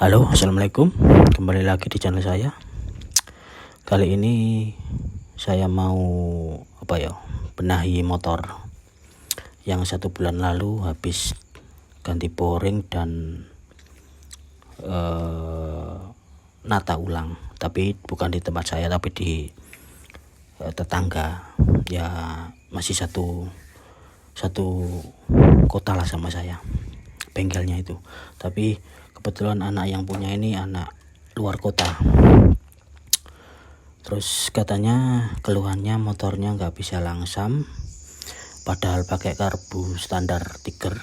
Halo, assalamualaikum. Kembali lagi di channel saya. Kali ini saya mau benahi motor yang 1 bulan lalu habis ganti boring dan nata ulang. Tapi bukan di tempat saya, tapi di tetangga. Ya masih satu kota lah sama saya, bengkelnya itu. Tapi kebetulan anak yang punya ini anak luar kota. Terus katanya keluhannya motornya nggak bisa langsam, padahal pakai karbu standar tiger.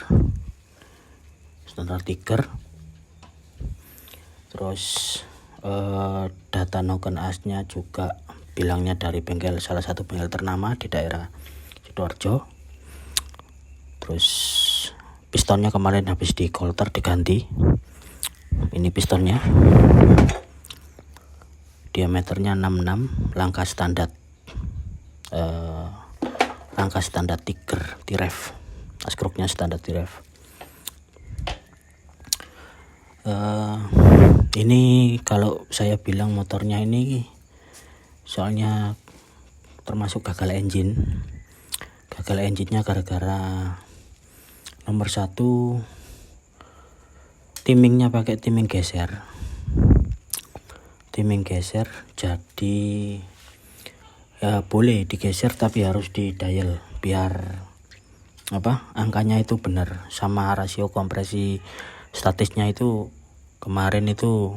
Terus data noken asnya juga bilangnya dari bengkel, salah satu bengkel ternama di daerah Sidoarjo. Terus pistonnya kemarin habis di kolter diganti. Ini pistonnya, diameternya 66, langkah standar tiger T-Rev, askruknya standar T-Rev. Ini kalau saya bilang motornya ini soalnya termasuk gagal engine-nya gara-gara nomor 1, timingnya pakai timing geser, jadi ya boleh digeser tapi harus di dial biar angkanya itu benar. Sama rasio kompresi statisnya itu kemarin itu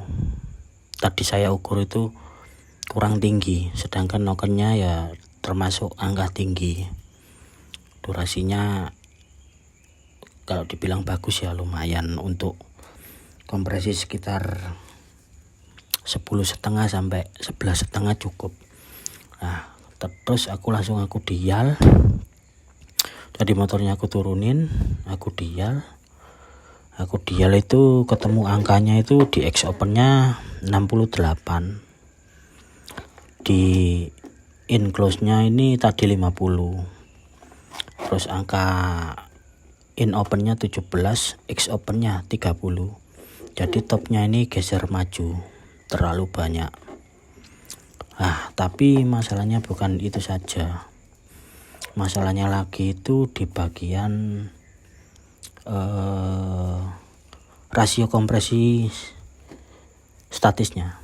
tadi saya ukur itu kurang tinggi, sedangkan nokennya ya termasuk angka tinggi. Durasinya kalau dibilang bagus ya lumayan, untuk kompresi sekitar 10,5 sampai 11,5 cukup. Nah, terus aku dial. Jadi motornya aku turunin, aku dial itu ketemu angkanya itu di X opennya 68, di enclose-nya ini tadi 50, terus angka in opennya 17, X opennya 30. Jadi topnya ini geser maju terlalu banyak. Tapi masalahnya bukan itu saja. Masalahnya lagi itu di bagian rasio kompresi statisnya.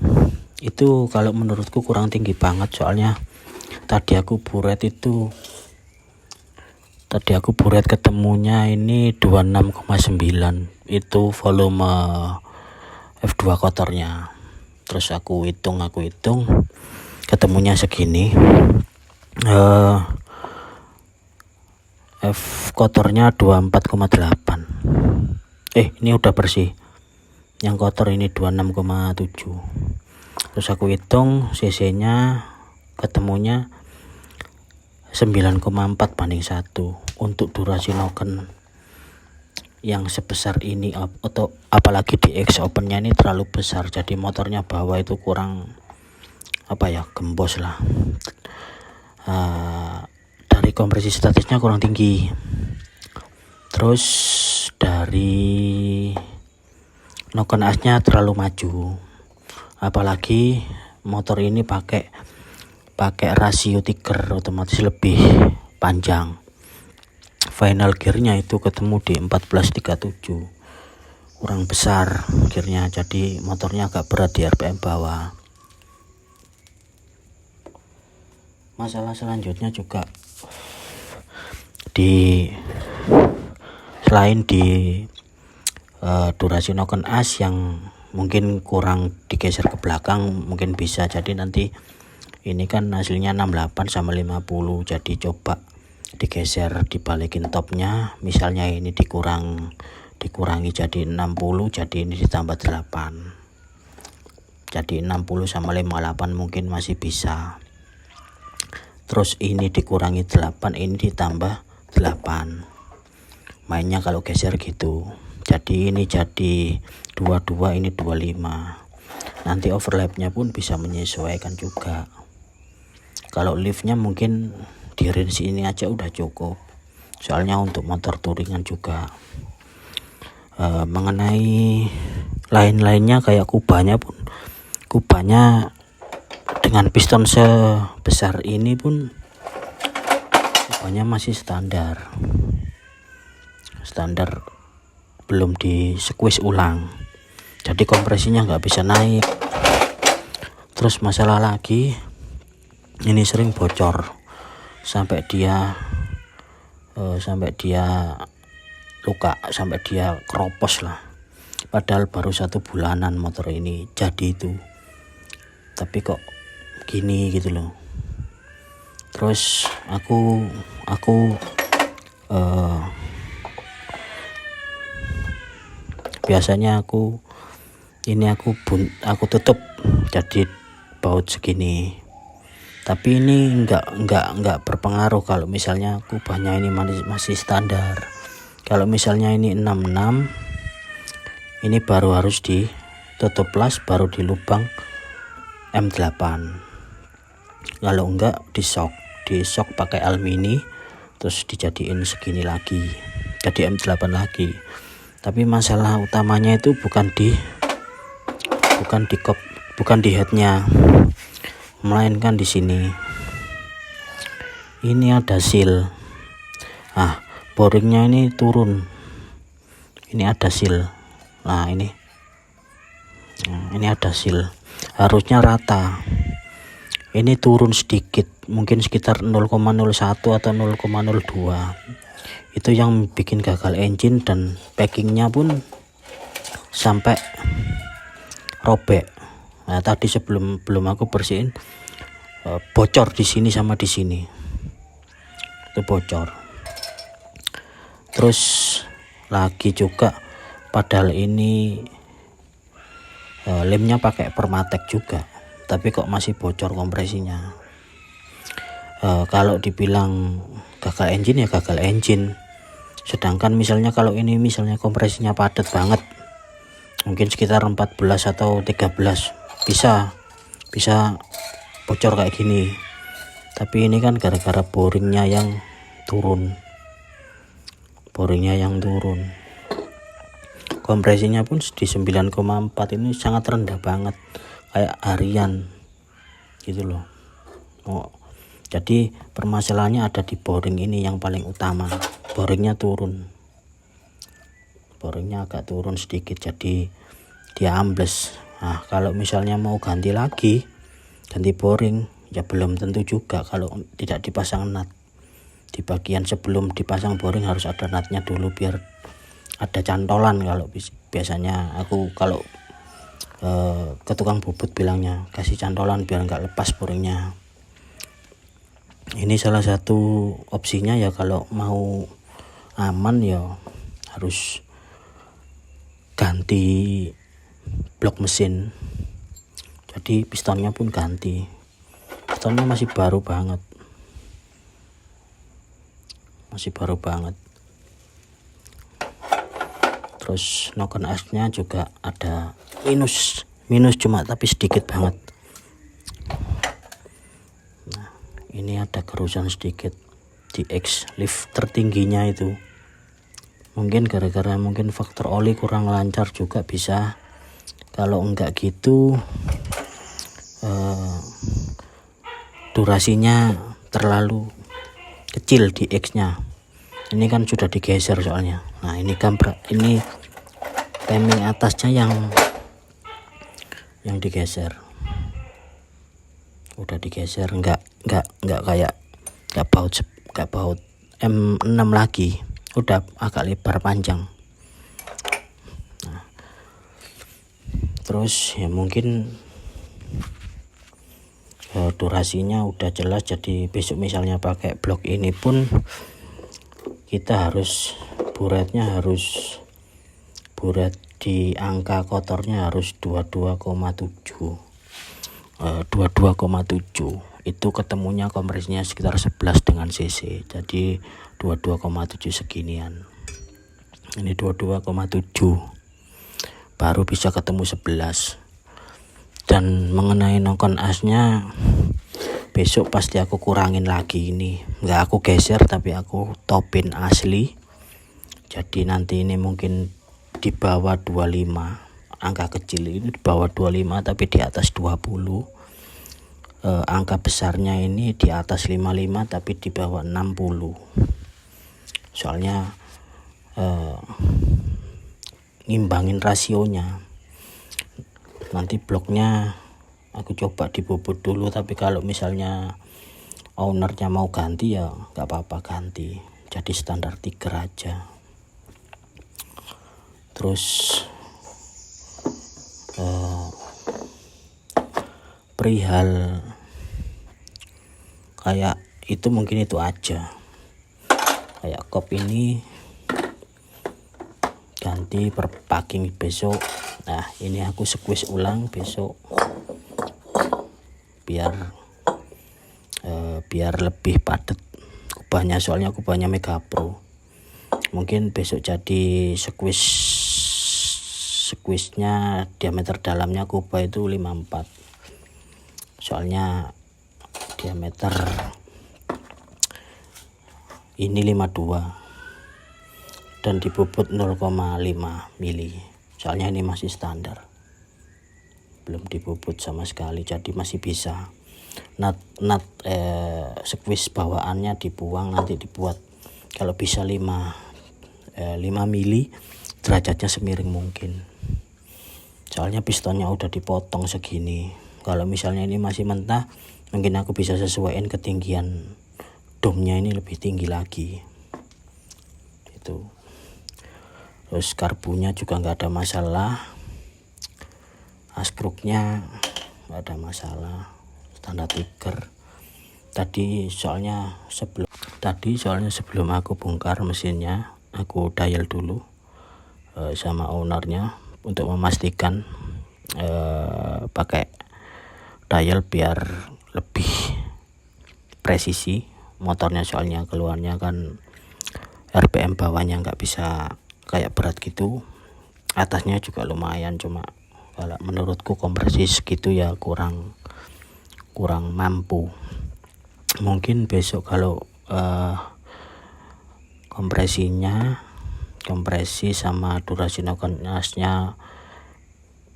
Itu kalau menurutku kurang tinggi banget, soalnya tadi aku buret ketemunya ini 26,9, itu volume F2 kotornya. Terus aku hitung ketemunya segini. F kotornya 24,8. Ini udah bersih. Yang kotor ini 26,7. Terus aku hitung cc-nya, ketemunya 9,4 banding 1. Untuk durasi noken yang sebesar ini, atau apalagi di X opennya ini terlalu besar, jadi motornya bawah itu kurang gembos lah. Dari kompresi statisnya kurang tinggi. Terus dari noken asnya terlalu maju, apalagi motor ini pakai rasio tiger, otomatis lebih panjang. Final gearnya itu ketemu di 1437, kurang besar gearnya, jadi motornya agak berat di RPM bawah. Masalah selanjutnya juga selain di durasi noken as yang mungkin kurang digeser ke belakang, mungkin bisa jadi nanti ini kan hasilnya 68 sama 50, jadi coba digeser, dibalikin topnya, misalnya ini dikurangi jadi 60, jadi ini ditambah 8, jadi 60 sama 58 mungkin masih bisa. Terus ini dikurangi 8, ini ditambah 8, mainnya kalau geser gitu. Jadi ini jadi 22, ini 25. Nanti overlapnya pun bisa menyesuaikan juga. Kalau liftnya mungkin di range ini aja udah cukup, soalnya untuk motor touringan juga. Mengenai lain-lainnya kayak kubahnya dengan piston sebesar ini pun kubahnya masih standar, belum di squeeze ulang, jadi kompresinya nggak bisa naik. Terus masalah lagi, ini sering bocor sampai dia luka, sampai dia keropos lah. Padahal baru 1 bulanan motor ini jadi itu, tapi kok gini gitu loh. Terus aku biasanya aku tutup jadi baut segini, tapi ini enggak berpengaruh kalau misalnya kubahnya ini masih standar. Kalau misalnya ini 66, ini baru harus ditutup las, baru di lubang M8. Kalau enggak di shock pakai alumini, terus dijadiin segini lagi, jadi M8 lagi. Tapi masalah utamanya itu bukan di headnya, melainkan di sini. Ini ada seal. Boringnya ini turun. Ini ada seal. Nah, ini ada seal. Harusnya rata. Ini turun sedikit, mungkin sekitar 0,01 atau 0,02. Itu yang bikin gagal engine, dan packingnya pun sampai robek. Nah, tadi sebelum aku bersihin bocor di sini sama di sini. Itu bocor. Terus lagi juga, padahal ini lemnya pakai Permatex juga, tapi kok masih bocor kompresinya. Kalau dibilang gagal engine ya gagal engine. Sedangkan misalnya kalau ini kompresinya padat banget, mungkin sekitar 14 atau 13 bisa bocor kayak gini. Tapi ini kan gara-gara boringnya yang turun. Kompresinya pun di 9,4 ini sangat rendah banget, kayak harian gitu loh. Jadi permasalahannya ada di boring ini yang paling utama. Boringnya agak turun sedikit, jadi dia ambles. Nah, kalau misalnya mau ganti boring, ya belum tentu juga kalau tidak dipasang nut. Di bagian sebelum dipasang boring harus ada nutnya dulu biar ada cantolan. Kalau biasanya aku kalau ke tukang bubut bilangnya kasih cantolan biar nggak lepas boringnya. Ini salah satu opsinya ya, kalau mau aman ya harus ganti blok mesin. Jadi pistonnya pun ganti. Pistonnya masih baru banget. Terus noken asnya juga ada minus cuma tapi sedikit banget. Nah, ini ada kerusakan sedikit di X lift tertingginya itu. Mungkin gara-gara faktor oli kurang lancar juga bisa. Kalau enggak gitu durasinya terlalu kecil di X-nya. Ini kan sudah digeser soalnya. Nah, ini timing atasnya yang digeser. Udah digeser, enggak baut M6 lagi. Udah agak lebar panjang. Nah, terus ya mungkin durasinya udah jelas. Jadi besok misalnya pakai blok ini pun kita harus buret di angka kotornya harus 22,7. Itu ketemunya kompresinya sekitar 11 dengan cc, jadi 22,7 seginian. Ini 22,7 baru bisa ketemu 11. Dan mengenai noken asnya, besok pasti aku kurangin lagi. Ini nggak aku geser tapi aku topin asli, jadi nanti ini mungkin di bawah 25 angka kecil ini di bawah 25 tapi di atas 20. Angka besarnya ini di atas 55 tapi di bawah 60. Soalnya ngimbangin rasionya. Nanti bloknya aku coba dibobot dulu, tapi kalau misalnya ownernya mau ganti ya nggak apa-apa ganti, jadi standar tiger aja. Terus perihal kayak itu mungkin itu aja. Kayak kop ini ganti per packing besok. Nah ini aku squeeze ulang besok biar lebih padat kubahnya, soalnya kubahnya Mega Pro. Mungkin besok jadi squeeze-nya diameter dalamnya kubah itu 54, soalnya diameter ini 52 dan dibobot 0,5 mili, soalnya ini masih standar, belum dibobot sama sekali, jadi masih bisa. Nut squeeze bawaannya dibuang, nanti dibuat kalau bisa 5 mili, derajatnya semiring mungkin, soalnya pistonnya udah dipotong segini. Kalau misalnya ini masih mentah, mungkin aku bisa sesuaiin ketinggian domnya ini lebih tinggi lagi itu. Terus karbunya juga nggak ada masalah, askruknya nggak ada masalah, standar tiger. Tadi soalnya sebelum aku bongkar mesinnya, aku dial dulu sama ownernya untuk memastikan pakai dial biar lebih presisi motornya, soalnya keluarnya kan RPM bawahnya nggak bisa kayak berat gitu, atasnya juga lumayan, cuma kalau menurutku kompresi segitu ya kurang mampu. Mungkin besok kalau kompresi sama durasi nokenasnya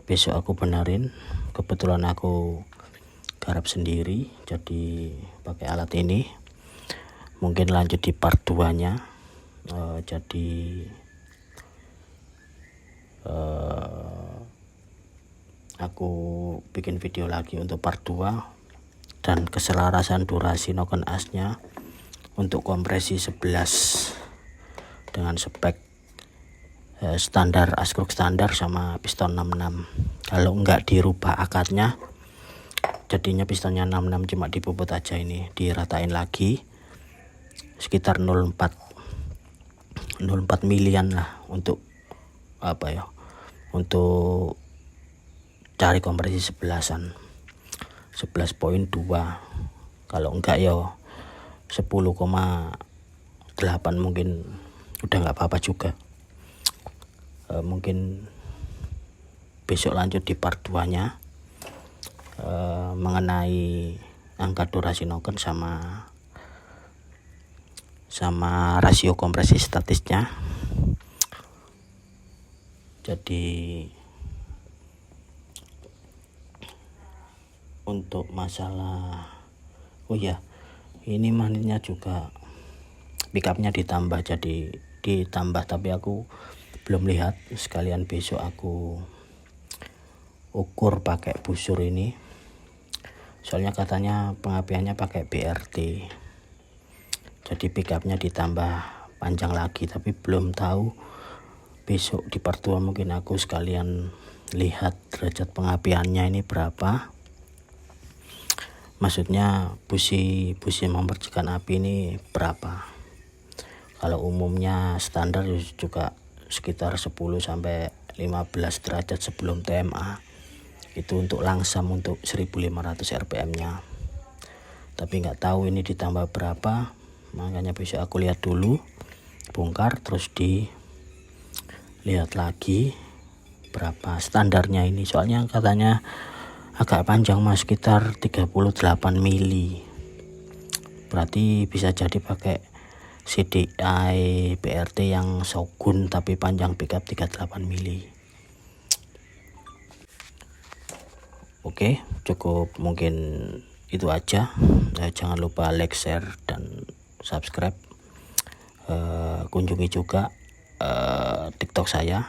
besok aku benerin. Kebetulan aku garap sendiri jadi pakai alat ini, mungkin lanjut di part 2 nya. Jadi aku bikin video lagi untuk part 2 dan keselarasan durasi noken asnya untuk kompresi 11 dengan spek standar askruk standar sama piston 66. Kalau enggak dirubah akadnya jadinya pistonnya 66, cuma dibobot aja, ini diratain lagi sekitar 04 milian lah untuk untuk cari kompresi 11-an 11.2. kalau enggak ya 10,8 mungkin udah nggak apa-apa juga. Mungkin besok lanjut di part 2 nya mengenai angka durasi noken sama rasio kompresi statisnya. Jadi untuk masalah ini magnetnya juga pickupnya ditambah, tapi aku belum lihat, sekalian besok aku ukur pakai busur ini, soalnya katanya pengapiannya pakai BRT, jadi pickupnya ditambah panjang lagi, tapi belum tahu. Besok di part 2 mungkin aku sekalian lihat derajat pengapiannya ini berapa, maksudnya busi memercikan api ini berapa. Kalau umumnya standar juga sekitar 10-15 derajat sebelum TMA, itu untuk langsam untuk 1500 RPM nya, tapi nggak tahu ini ditambah berapa. Makanya besok aku lihat dulu, bongkar, terus dilihat lagi berapa standarnya ini, soalnya katanya agak panjang mas, sekitar 38 mili, berarti bisa jadi pakai CDI BRT yang Shogun tapi panjang pickup 38 mili. Oke, cukup mungkin itu aja. Jangan lupa like, share, dan subscribe. Kunjungi juga TikTok saya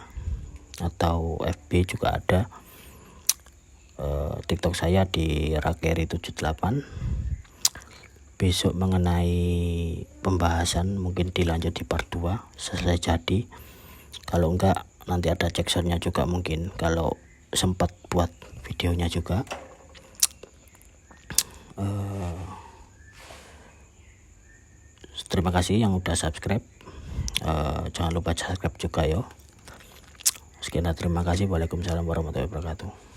atau FB juga ada. TikTok saya di Rakeri78. Besok mengenai pembahasan mungkin dilanjut di part 2 selesai jadi. Kalau enggak nanti ada ceksornya juga, mungkin kalau sempat buat videonya juga. Terima kasih yang udah subscribe. Jangan lupa subscribe juga yo. Sekian, terima kasih. Waalaikumsalam warahmatullahi wabarakatuh.